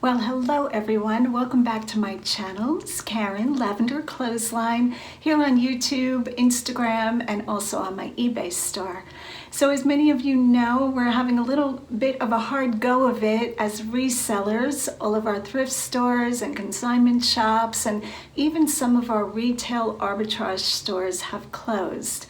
Well, hello everyone. Welcome back to my channel. It's Karen, Lavenderclothesline, here on YouTube, Instagram, and also on my eBay store. So as many of you know, we're having a little bit of a hard go of it as resellers. All of our thrift stores and consignment shops and even some of our retail arbitrage stores have closed.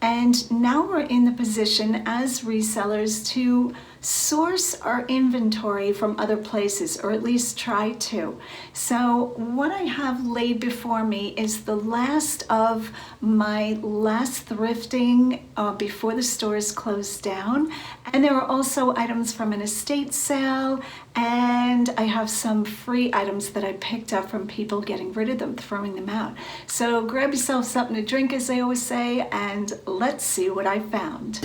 And now we're in the position as resellers to source our inventory from other places, or at least try to. So what I have laid before me is the last of my last thrifting before the stores closed down. And there are also items from an estate sale, and I have some free items that I picked up from people getting rid of them, throwing them out. So grab yourself something to drink, as they always say, and let's see what I found.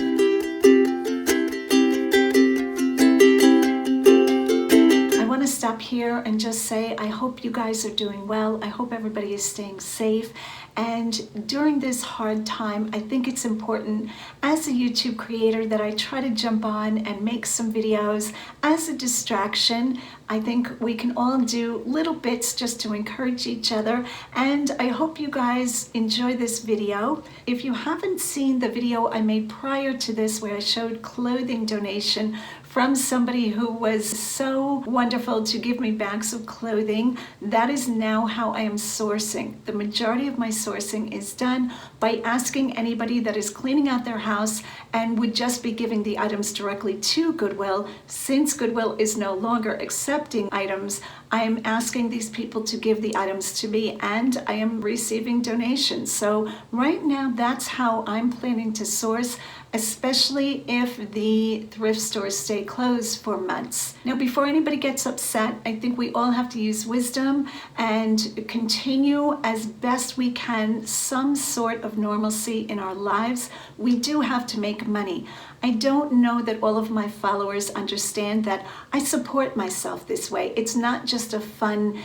I want to stop here and just say I hope you guys are doing well. I hope everybody is staying safe. And during this hard time, I think it's important as a YouTube creator that I try to jump on and make some videos as a distraction. I think we can all do little bits just to encourage each other. And I hope you guys enjoy this video. If you haven't seen the video I made prior to this where I showed clothing donation from somebody who was so wonderful to give me bags of clothing, that is now how I am sourcing. The majority of my sourcing is done by asking anybody that is cleaning out their house and would just be giving the items directly to Goodwill. Since Goodwill is no longer accepting items, I am asking these people to give the items to me, and I am receiving donations. So right now, that's how I'm planning to source, especially if the thrift stores stay closed for months. Now, before anybody gets upset, I think we all have to use wisdom and continue as best we can some sort of normalcy in our lives. We do have to make money. I don't know that all of my followers understand that I support myself this way. It's not just a fun,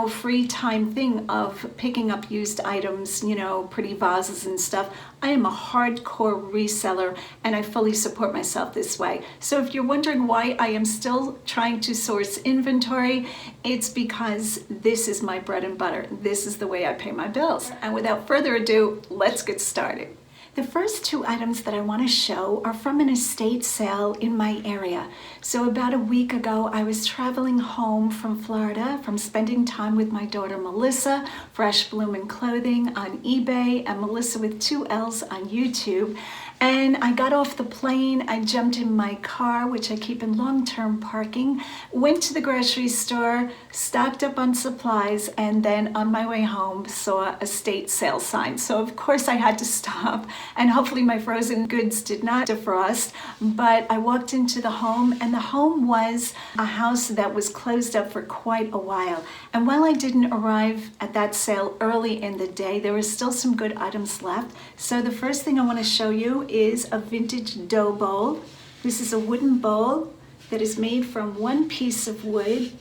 free time thing of picking up used items, pretty vases and stuff. I am a hardcore reseller and I fully support myself this way. So if you're wondering why I am still trying to source inventory, it's because this is my bread and butter. This is the way I pay my bills. And without further ado, let's get started. The first two items that I want to show are from an estate sale in my area. So about a week ago, I was traveling home from Florida from spending time with my daughter Mellissa, Freshbloominclothing on eBay, and Mellissa with 2 L's on YouTube. And I got off the plane, I jumped in my car, which I keep in long-term parking, went to the grocery store, stocked up on supplies, and then on my way home saw a estate sale sign. So of course I had to stop, and hopefully my frozen goods did not defrost, but I walked into the home, and the home was a house that was closed up for quite a while. And while I didn't arrive at that sale early in the day, there were still some good items left. So the first thing I want to show you is a vintage dough bowl. This is a wooden bowl that is made from one piece of wood.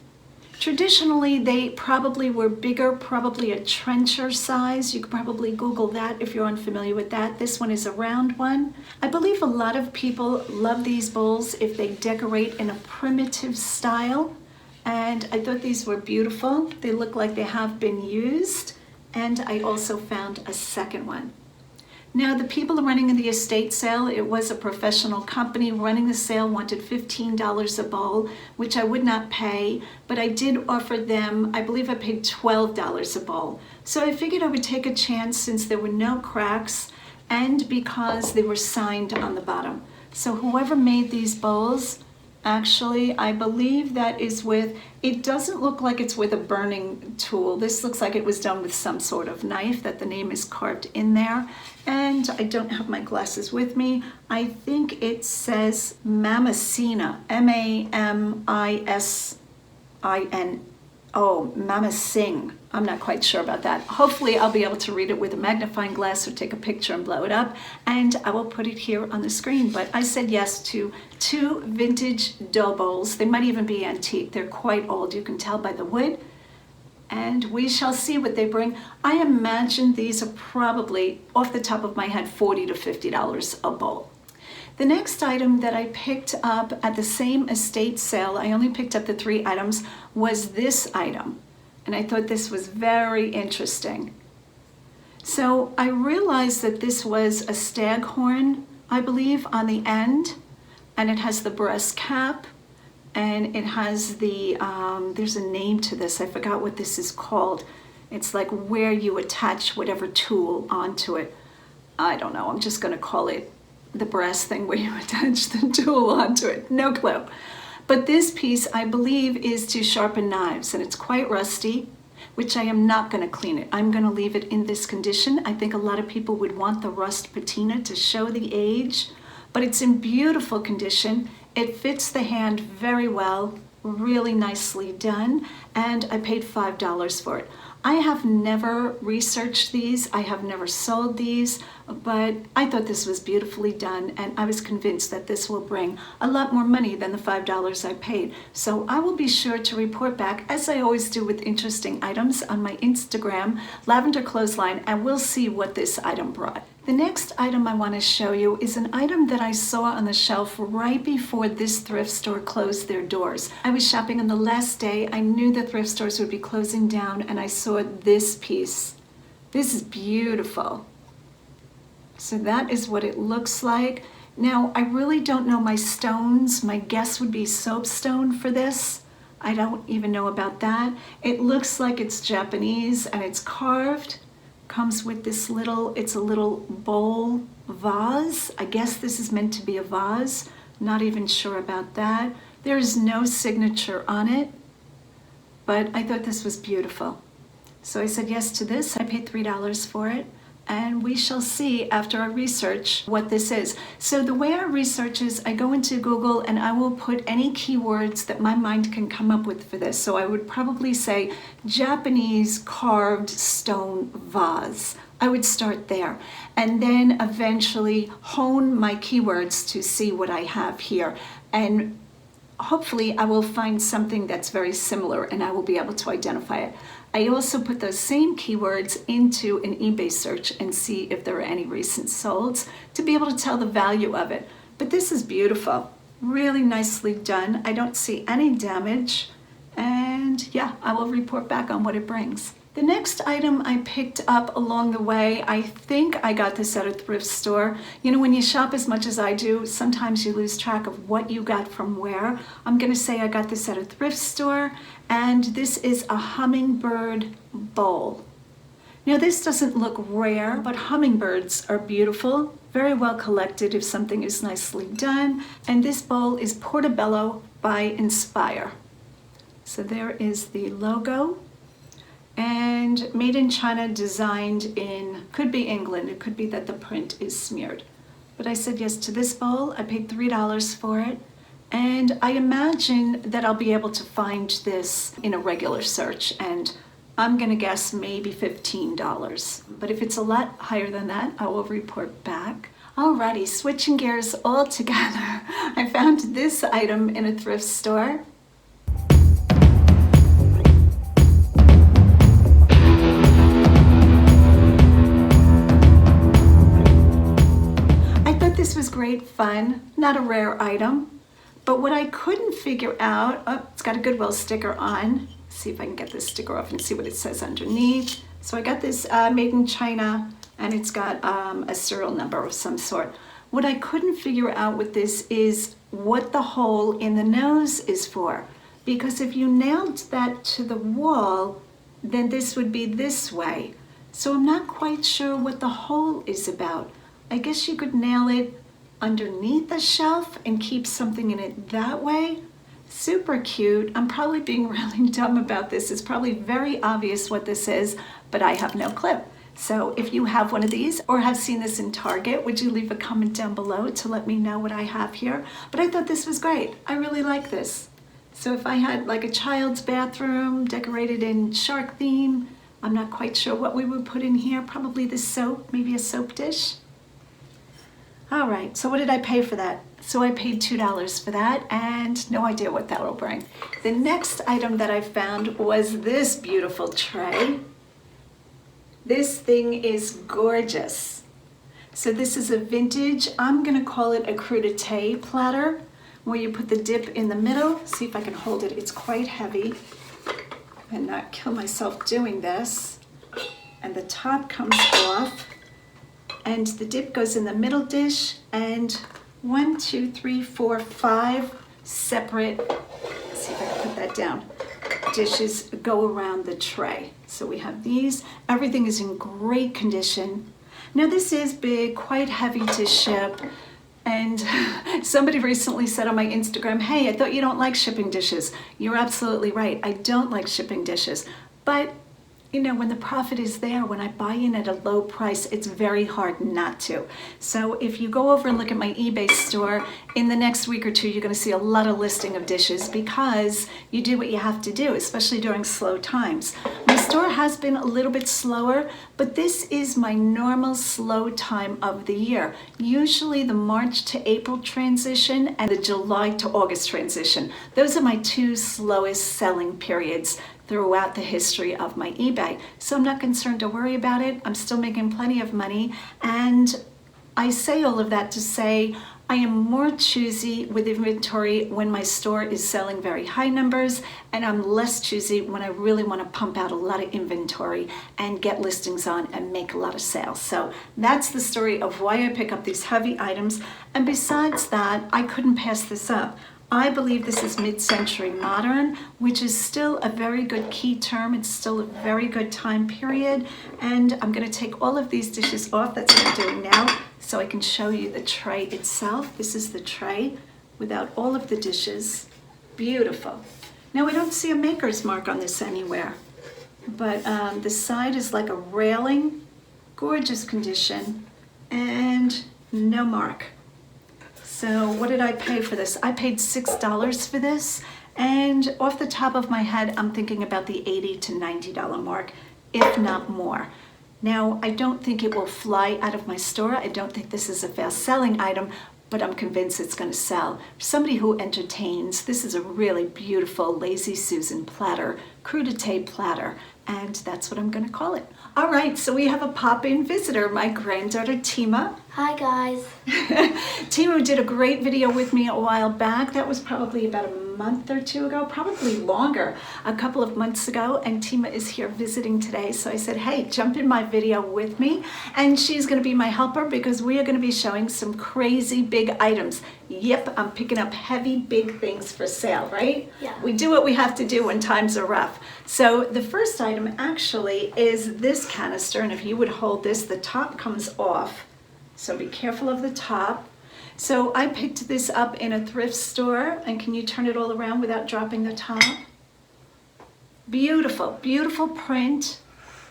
Traditionally, they probably were bigger, probably a trencher size. You could probably Google that if you're unfamiliar with that. This one is a round one. I believe a lot of people love these bowls if they decorate in a primitive style. And I thought these were beautiful. They look like they have been used. And I also found a second one. Now, the people running the estate sale, it was a professional company running the sale, wanted $15 a bowl, which I would not pay, but I did offer them, I believe I paid $12 a bowl. So I figured I would take a chance since there were no cracks and because they were signed on the bottom. So whoever made these bowls, actually, I believe that is with, it doesn't look like it's with a burning tool. This looks like it was done with some sort of knife that the name is carved in there. And I don't have my glasses with me. I think it says Mellissa, Mellissa. I'm not quite sure about that. Hopefully I'll be able to read it with a magnifying glass or take a picture and blow it up, and I will put it here on the screen. But I said yes to 2 vintage dough bowls. They might even be antique. They're quite old. You can tell by the wood. And we shall see what they bring. I imagine these are probably, off the top of my head, $40 to $50 a bowl. The next item that I picked up at the same estate sale, I only picked up the 3 items, was this item. And I thought this was very interesting. So I realized that this was a staghorn, I believe, on the end, and it has the breast cap, and it has the, there's a name to this, I forgot what this is called. It's like where you attach whatever tool onto it. I don't know, I'm just gonna call it the brass thing where you attach the tool onto it, no clue. But this piece, I believe, is to sharpen knives, and it's quite rusty, which I am not gonna clean it. I'm gonna leave it in this condition. I think a lot of people would want the rust patina to show the age, but it's in beautiful condition. It fits the hand very well, really nicely done, and I paid $5 for it. I have never researched these, I have never sold these, but I thought this was beautifully done, and I was convinced that this will bring a lot more money than the $5 I paid. So I will be sure to report back, as I always do with interesting items, on my Instagram, Lavenderclothesline, and we'll see what this item brought. The next item I want to show you is an item that I saw on the shelf right before this thrift store closed their doors. I was shopping on the last day. I knew the thrift stores would be closing down, and I saw this piece. This is beautiful. So that is what it looks like. Now, I really don't know my stones. My guess would be soapstone for this. I don't even know about that. It looks like it's Japanese and it's carved. Comes with this little, it's a little bowl vase. I guess this is meant to be a vase. Not even sure about that. There is no signature on it, but I thought this was beautiful. So I said yes to this. I paid $3 for it, and we shall see after I research what this is. So the way I research is I go into Google and I will put any keywords that my mind can come up with for this. So I would probably say Japanese carved stone vase. I would start there and then eventually hone my keywords to see what I have here. And hopefully I will find something that's very similar and I will be able to identify it. I also put those same keywords into an eBay search and see if there are any recent solds to be able to tell the value of it. But this is beautiful, really nicely done. I don't see any damage, and yeah, I will report back on what it brings. The next item I picked up along the way, I think I got this at a thrift store. You know, when you shop as much as I do, sometimes you lose track of what you got from where. I'm gonna say I got this at a thrift store, and this is a hummingbird bowl. Now this doesn't look rare, but hummingbirds are beautiful, very well collected if something is nicely done. And this bowl is Portobello by Inspire. So there is the logo. And made in China, designed in, could be England, it could be that the print is smeared. But I said yes to this bowl. I paid $3 for it. And I imagine that I'll be able to find this in a regular search, and I'm gonna guess maybe $15. But if it's a lot higher than that, I will report back. Alrighty, switching gears altogether. I found this item in a thrift store. This was great fun, not a rare item, but what I couldn't figure out, oh, it's got a Goodwill sticker on. Let's see if I can get this sticker off and see what it says underneath. So I got this made in China, and it's got a serial number of some sort. What I couldn't figure out with this is what the hole in the nose is for, because if you nailed that to the wall, then this would be this way. So I'm not quite sure what the hole is about. I guess you could nail it underneath a shelf and keep something in it that way. Super cute. I'm probably being really dumb about this. It's probably very obvious what this is, but I have no clue. So if you have one of these or have seen this in Target, would you leave a comment down below to let me know what I have here? But I thought this was great. I really like this. So if I had like a child's bathroom decorated in shark theme, I'm not quite sure what we would put in here. Probably the soap, maybe a soap dish. All right, so what did I pay for that? So I paid $2 for that, and no idea what that will bring. The next item that I found was this beautiful tray. This thing is gorgeous. So this is a vintage, I'm gonna call it a crudité platter, where you put the dip in the middle. See if I can hold it, it's quite heavy, and not kill myself doing this. And the top comes off, and the dip goes in the middle dish, and 1, 2, 3, 4, 5 separate, let's see if I can put that down, dishes go around the tray. So we have these, everything is in great condition. Now this is big, quite heavy to ship, and somebody recently said on my Instagram, hey, I thought you don't like shipping dishes. You're absolutely right, I don't like shipping dishes, but you know, when the profit is there, when I buy in at a low price, it's very hard not to. So if you go over and look at my eBay store, in the next week or two, you're gonna see a lot of listing of dishes because you do what you have to do, especially during slow times. My store has been a little bit slower, but this is my normal slow time of the year. Usually the March to April transition and the July to August transition. Those are my two slowest selling periods throughout the history of my eBay. So I'm not concerned to worry about it. I'm still making plenty of money. And I say all of that to say I am more choosy with inventory when my store is selling very high numbers, and I'm less choosy when I really want to pump out a lot of inventory and get listings on and make a lot of sales. So that's the story of why I pick up these heavy items. And besides that, I couldn't pass this up. I believe this is mid-century modern, which is still a very good key term. It's still a very good time period. And I'm gonna take all of these dishes off. That's what I'm doing now, so I can show you the tray itself. This is the tray without all of the dishes. Beautiful. Now we don't see a maker's mark on this anywhere, but the side is like a railing, gorgeous condition, and no mark. So what did I pay for this? I paid $6 for this, and off the top of my head, I'm thinking about the $80 to $90 mark, if not more. Now, I don't think it will fly out of my store. I don't think this is a fast-selling item, but I'm convinced it's gonna sell. For somebody who entertains, this is a really beautiful Lazy Susan platter, crudité platter, and that's what I'm gonna call it. All right, so we have a pop-in visitor, my granddaughter, Tima. Hi, guys. Tima did a great video with me a while back. That was probably about a month or two ago, probably longer, a couple of months ago, and Tima is here visiting today. So I said, hey, jump in my video with me, and she's gonna be my helper because we are gonna be showing some crazy big items. Yep, I'm picking up heavy, big things for sale, right? Yeah. We do what we have to do when times are rough. So the first item actually is this canister, and if you would hold this, the top comes off. So be careful of the top. So I picked this up in a thrift store, and can you turn it all around without dropping the top? Beautiful, beautiful print,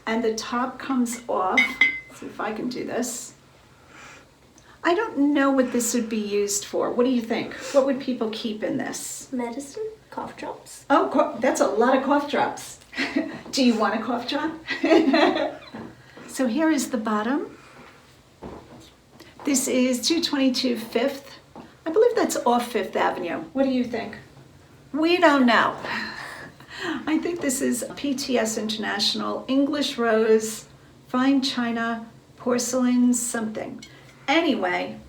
and the top comes off. Let's see if I can do this. I don't know what this would be used for. What do you think? What would people keep in this? Medicine, cough drops. Oh, that's a lot of cough drops. Do you want a cough drop? So here is the bottom. This is 222 5th. I believe that's off 5th Avenue. What do you think? We don't know. I think this is PTS International, English Rose, Fine China, Porcelain something. Anyway,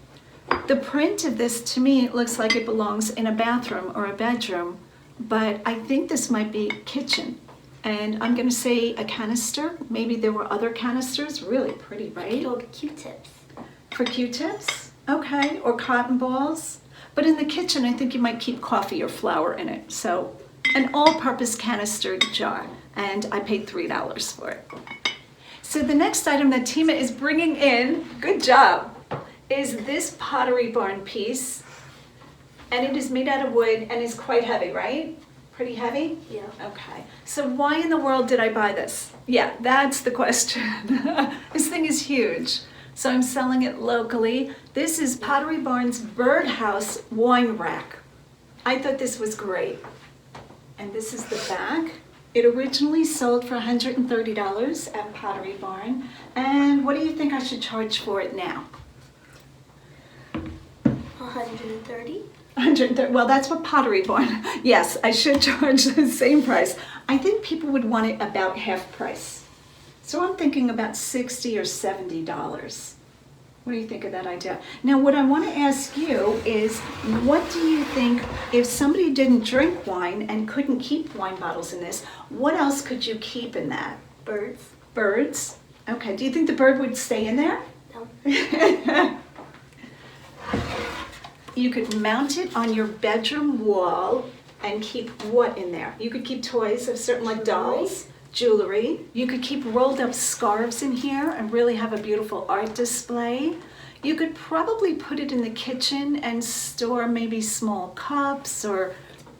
the print of this to me looks like it belongs in a bathroom or a bedroom, but I think this might be kitchen. And I'm gonna say a canister. Maybe there were other canisters. Really pretty, right? Or Q-tips. For Q-tips? Okay, or cotton balls. But in the kitchen, I think you might keep coffee or flour in it. So an all-purpose canister jar, and I paid $3 for it. So the next item that Tima is bringing in, good job, is this Pottery Barn piece. And it is made out of wood and is quite heavy, right? Pretty heavy? Yeah. Okay. So why in the world did I buy this? Yeah, that's the question. This thing is huge. So I'm selling it locally. This is Pottery Barn's Birdhouse wine rack. I thought this was great. And this is the back. It originally sold for $130 at Pottery Barn. And what do you think I should charge for it now? $130. 130. Well, that's what Pottery Barn. Yes, I should charge the same price. I think people would want it about half price. So I'm thinking about $60 or $70. What do you think of that idea? Now, what I want to ask you is, what do you think, if somebody didn't drink wine and couldn't keep wine bottles in this, what else could you keep in that? Birds. Birds? Okay, do you think the bird would stay in there? No. You could mount it on your bedroom wall and keep what in there? You could keep toys of certain, like dolls, jewelry. You could keep rolled up scarves in here and really have a beautiful art display. You could probably put it in the kitchen and store maybe small cups, or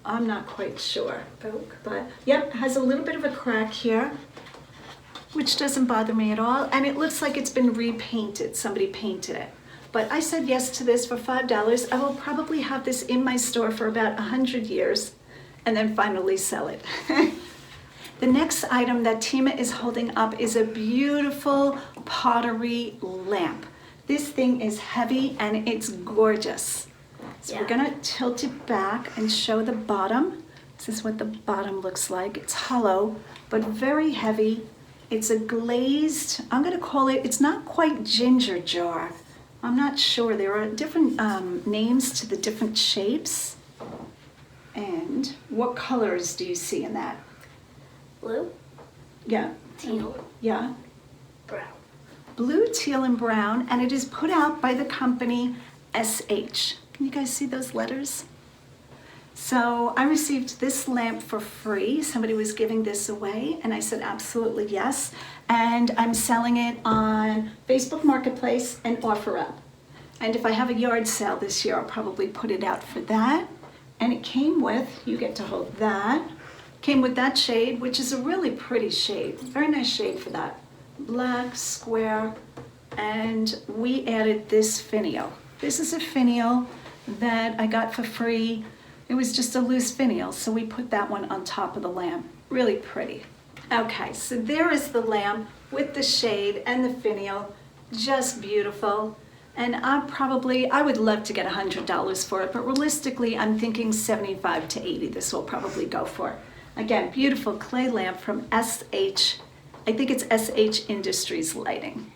I'm not quite sure. Broke. But yep, it has a little bit of a crack here, which doesn't bother me at all. And it looks like it's been repainted. Somebody painted it. But I said yes to this for $5. I will probably have this in my store for about 100 years and then finally sell it. The next item that Tima is holding up is a beautiful pottery lamp. This thing is heavy and it's gorgeous. So we're gonna tilt it back and show the bottom. This is what the bottom looks like. It's hollow, but very heavy. It's a glazed, I'm gonna call it, it's not quite ginger jar. I'm not sure. There are different names to the different shapes. And what colors do you see in that? Blue. Yeah. Teal. Yeah. Brown. Blue, teal, and brown. And it is put out by the company SH. Can you guys see those letters? So I received this lamp for free. Somebody was giving this away, and I said absolutely yes. And I'm selling it on Facebook Marketplace and OfferUp. And if I have a yard sale this year, I'll probably put it out for that. And it came with, you get to hold that, came with that shade, which is a really pretty shade. Very nice shade for that. Black, square, and we added this finial. This is a finial that I got for free. It was just a loose finial, so we put that one on top of the lamp. Really pretty. Okay, so there is the lamp with the shade and the finial. Just beautiful. And I would love to get $100 for it, but realistically, I'm thinking 75 to 80 this will probably go for. Again, beautiful clay lamp from SH. I think it's SH Industries Lighting.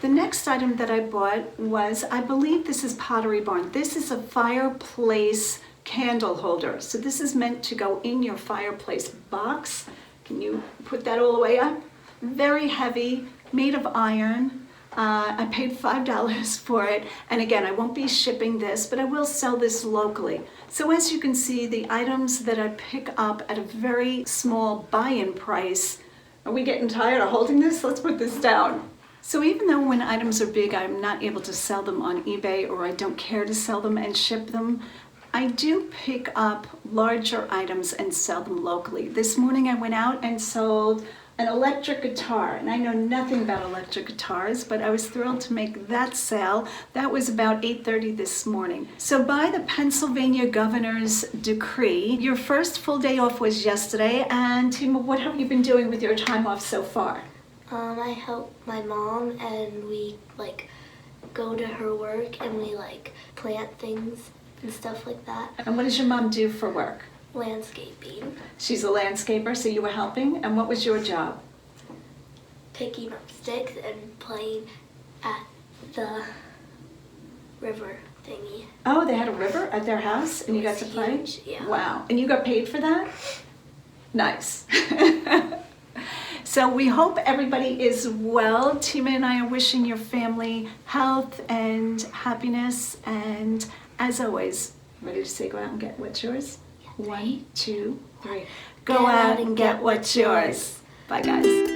The next item that I bought was, I believe this is Pottery Barn. This is a fireplace candle holder. So this is meant to go in your fireplace box. Can you put that all the way up? Very heavy, made of iron. I paid $5 for it. And again, I won't be shipping this, but I will sell this locally. So as you can see, the items that I pick up at a very small buy-in price. Are we getting tired of holding this? Let's put this down. So even though when items are big, I'm not able to sell them on eBay, or I don't care to sell them and ship them, I do pick up larger items and sell them locally. This morning I went out and sold an electric guitar, and I know nothing about electric guitars, but I was thrilled to make that sale. That was about 8:30 this morning. So by the Pennsylvania governor's decree, your first full day off was yesterday, and Tima, what have you been doing with your time off so far? I help my mom, and we go to her work, and we plant things and stuff like that. And what does your mom do for work? Landscaping. She's a landscaper, so you were helping. And what was your job? Picking up sticks and playing at the river thingy. Oh, they had a river at their house and you got to play? Huge, yeah. Wow. And you got paid for that? Nice. So we hope everybody is well. Tima and I are wishing your family health and happiness. And as always, ready to say go out and get what's yours? 1, 2, 3. Go out and get what's yours. Bye, guys.